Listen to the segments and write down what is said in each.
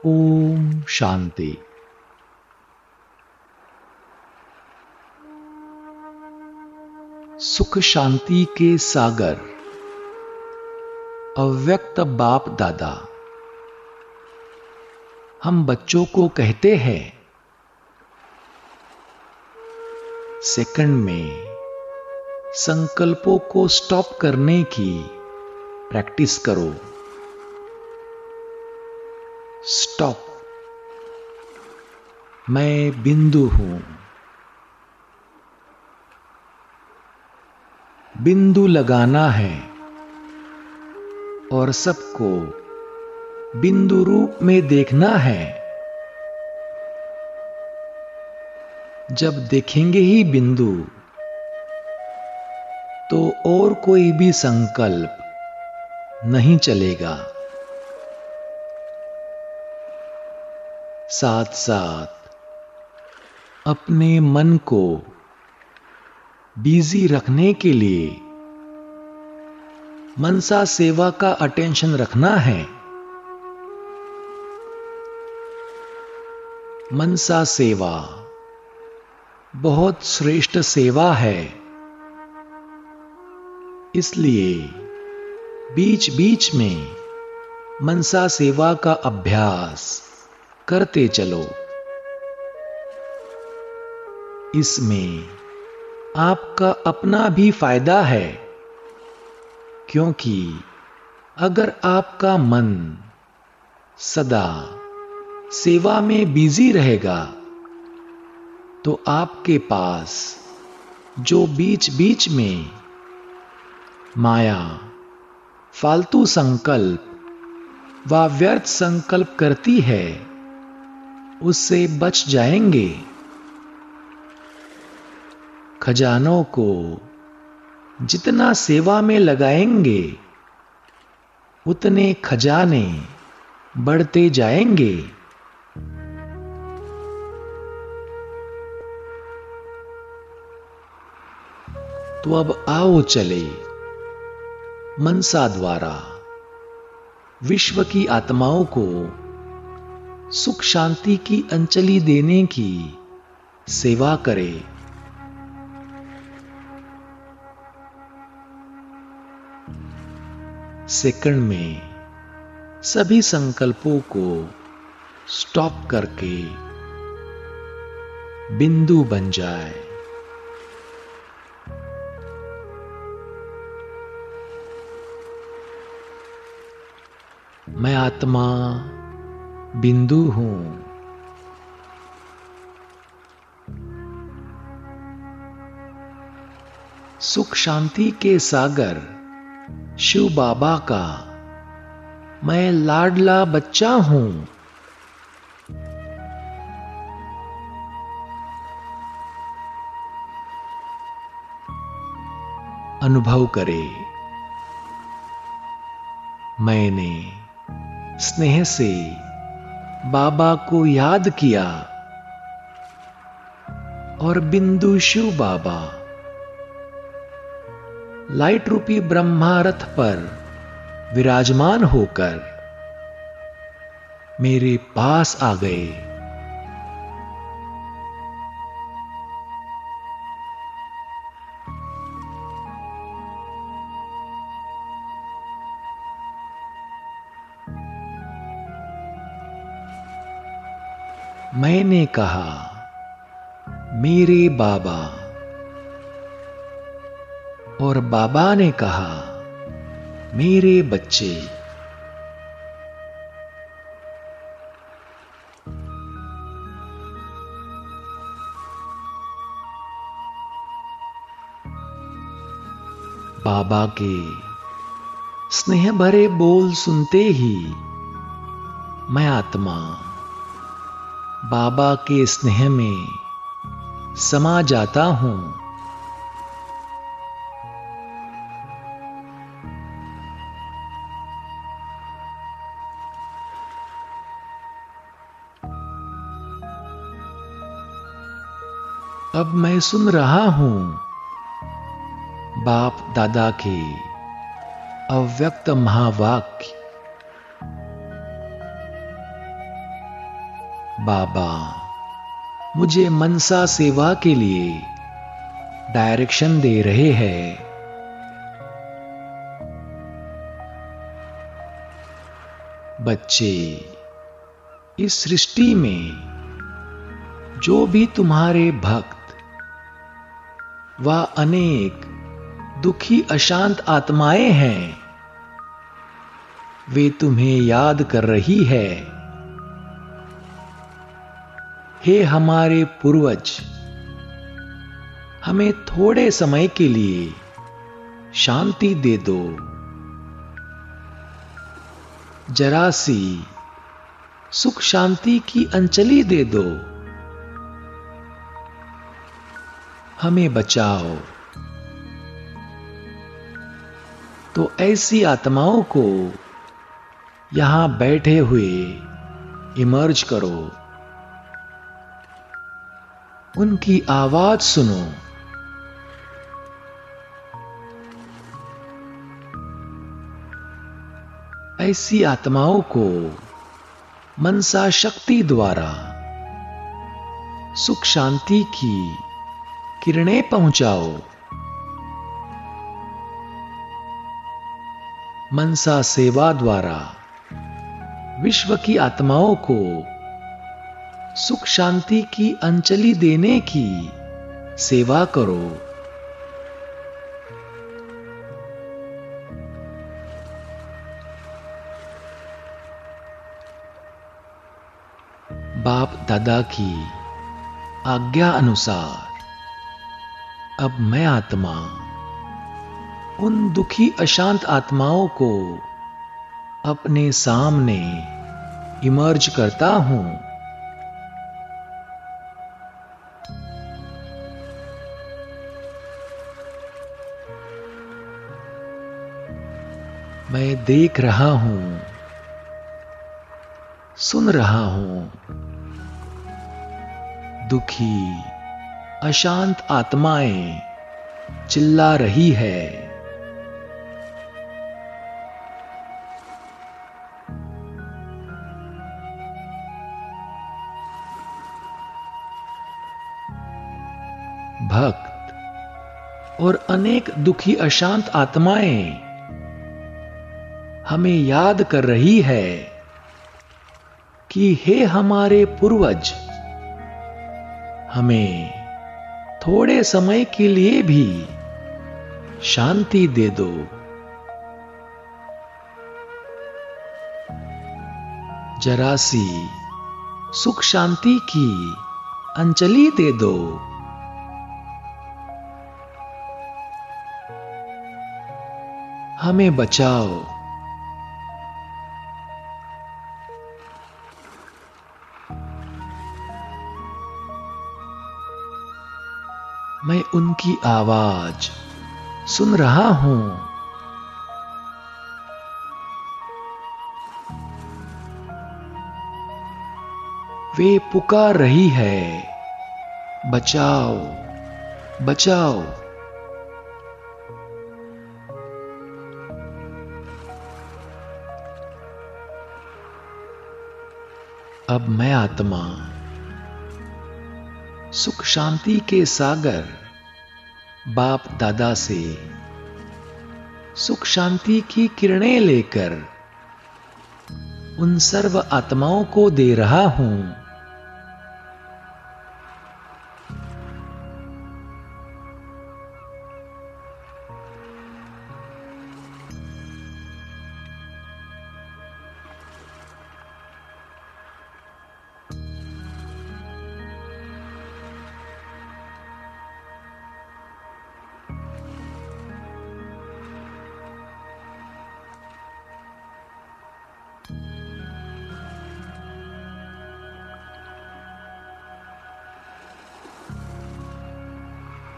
ओम शांति। सुख शांति के सागर अव्यक्त बाप दादा हम बच्चों को कहते हैं, सेकंड में संकल्पों को स्टॉप करने की प्रैक्टिस करो। स्टॉप। मैं बिंदु हूं। बिंदु लगाना है और सबको बिंदु रूप में देखना है। जब देखेंगे ही बिंदु, तो और कोई भी संकल्प नहीं चलेगा। साथ साथ अपने मन को बिजी रखने के लिए मनसा सेवा का अटेंशन रखना है। मनसा सेवा बहुत श्रेष्ठ सेवा है, इसलिए बीच बीच में मनसा सेवा का अभ्यास करते चलो। इसमें आपका अपना भी फायदा है, क्योंकि अगर आपका मन सदा सेवा में बिजी रहेगा, तो आपके पास जो बीच बीच में माया फालतू संकल्प व व्यर्थ संकल्प करती है, उससे बच जाएंगे। खजानों को जितना सेवा में लगाएंगे, उतने खजाने बढ़ते जाएंगे। तो अब आओ चले मनसा द्वारा विश्व की आत्माओं को सुख शांति की अंजलि देने की सेवा करें। सेकंड में सभी संकल्पों को स्टॉप करके बिंदु बन जाए। मैं आत्मा बिंदु हूं। सुख शांति के सागर शिव बाबा का मैं लाडला बच्चा हूं। अनुभव करें, मैंने स्नेह से बाबा को याद किया और बिंदु शिव बाबा लाइट रूपी ब्रह्मा रथ पर विराजमान होकर मेरे पास आ गए। मैंने कहा, मेरे बाबा, और बाबा ने कहा, मेरे बच्चे। बाबा के स्नेह भरे बोल सुनते ही मैं आत्मा बाबा के स्नेह में समा जाता हूं। अब मैं सुन रहा हूं बाप दादा के अव्यक्त महावाक्य। बाबा मुझे मनसा सेवा के लिए डायरेक्शन दे रहे हैं। बच्चे, इस सृष्टि में जो भी तुम्हारे भक्त व अनेक दुखी अशांत आत्माएं हैं, वे तुम्हें याद कर रही है। हे हमारे पूर्वज, हमें थोड़े समय के लिए शांति दे दो। जरा सी सुख शांति की अंजलि दे दो। हमें बचाओ। तो ऐसी आत्माओं को यहां बैठे हुए इमर्ज करो, उनकी आवाज सुनो। ऐसी आत्माओं को मनसा शक्ति द्वारा सुख शांति की किरणें पहुंचाओ। मनसा सेवा द्वारा विश्व की आत्माओं को सुख शांति की अंजलि देने की सेवा करो। बाप दादा की आज्ञा अनुसार अब मैं आत्मा उन दुखी अशांत आत्माओं को अपने सामने इमर्ज करता हूं। मैं देख रहा हूं, सुन रहा हूं। दुखी अशांत आत्माएं चिल्ला रही है। भक्त और अनेक दुखी अशांत आत्माएं हमें याद कर रही है कि हे हमारे पूर्वज, हमें थोड़े समय के लिए भी शांति दे दो। जरा सी सुख शांति की अंजलि दे दो। हमें बचाओ। मैं उनकी आवाज सुन रहा हूं। वे पुकार रही है, बचाओ, बचाओ। अब मैं आत्मा सुख शांति के सागर बाप दादा से सुख शांति की किरणें लेकर उन सर्व आत्माओं को दे रहा हूं।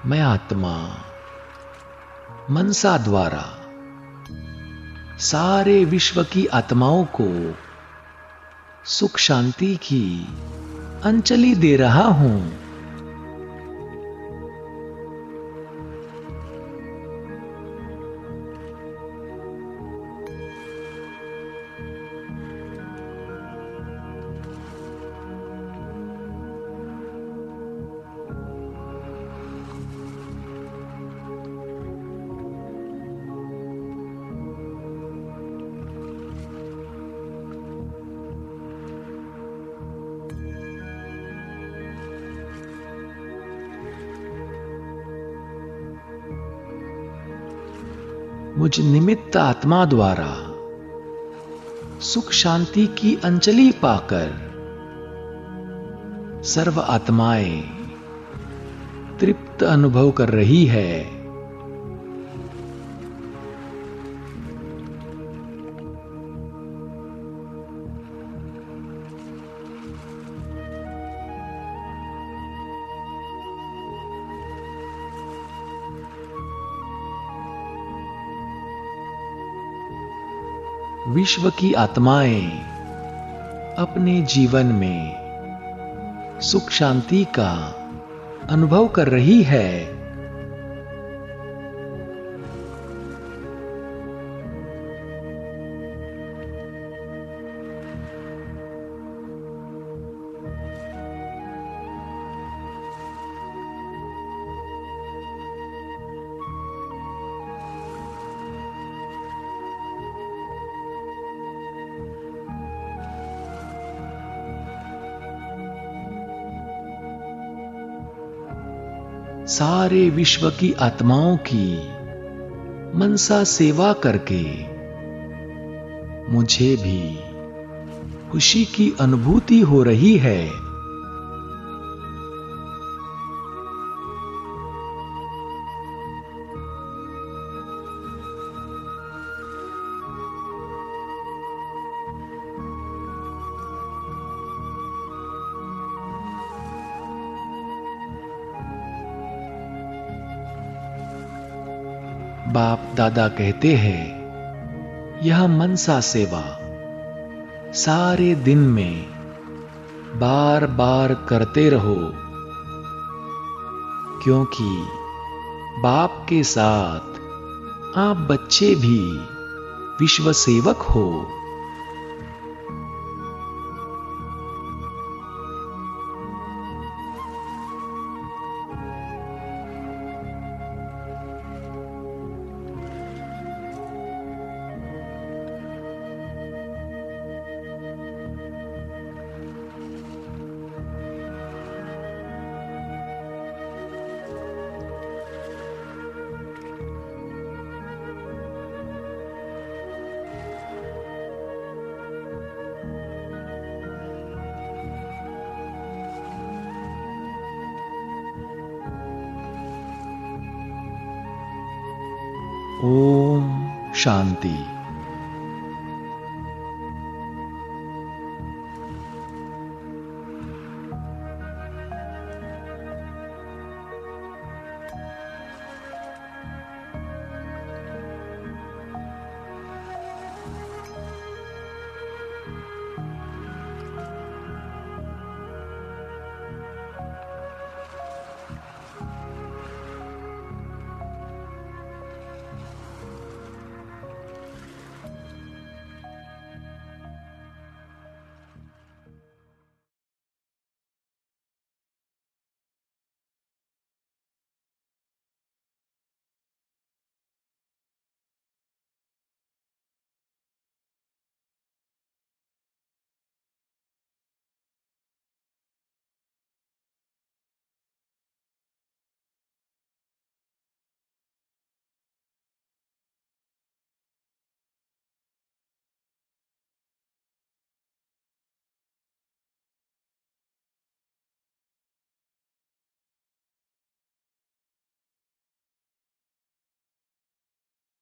मैं आत्मा मनसा द्वारा सारे विश्व की आत्माओं को सुख शांति की अंजलि दे रहा हूं। मुझ निमित्त आत्मा द्वारा सुख शांति की अंजलि पाकर सर्व आत्माएं तृप्त अनुभव कर रही है। विश्व की आत्माएं अपने जीवन में सुख शांति का अनुभव कर रही है। सारे विश्व की आत्माओं की मनसा सेवा करके मुझे भी खुशी की अनुभूति हो रही है। बाप दादा कहते हैं, यह मनसा सेवा सारे दिन में बार बार करते रहो, क्योंकि बाप के साथ आप बच्चे भी विश्व सेवक हो। ओम शांति।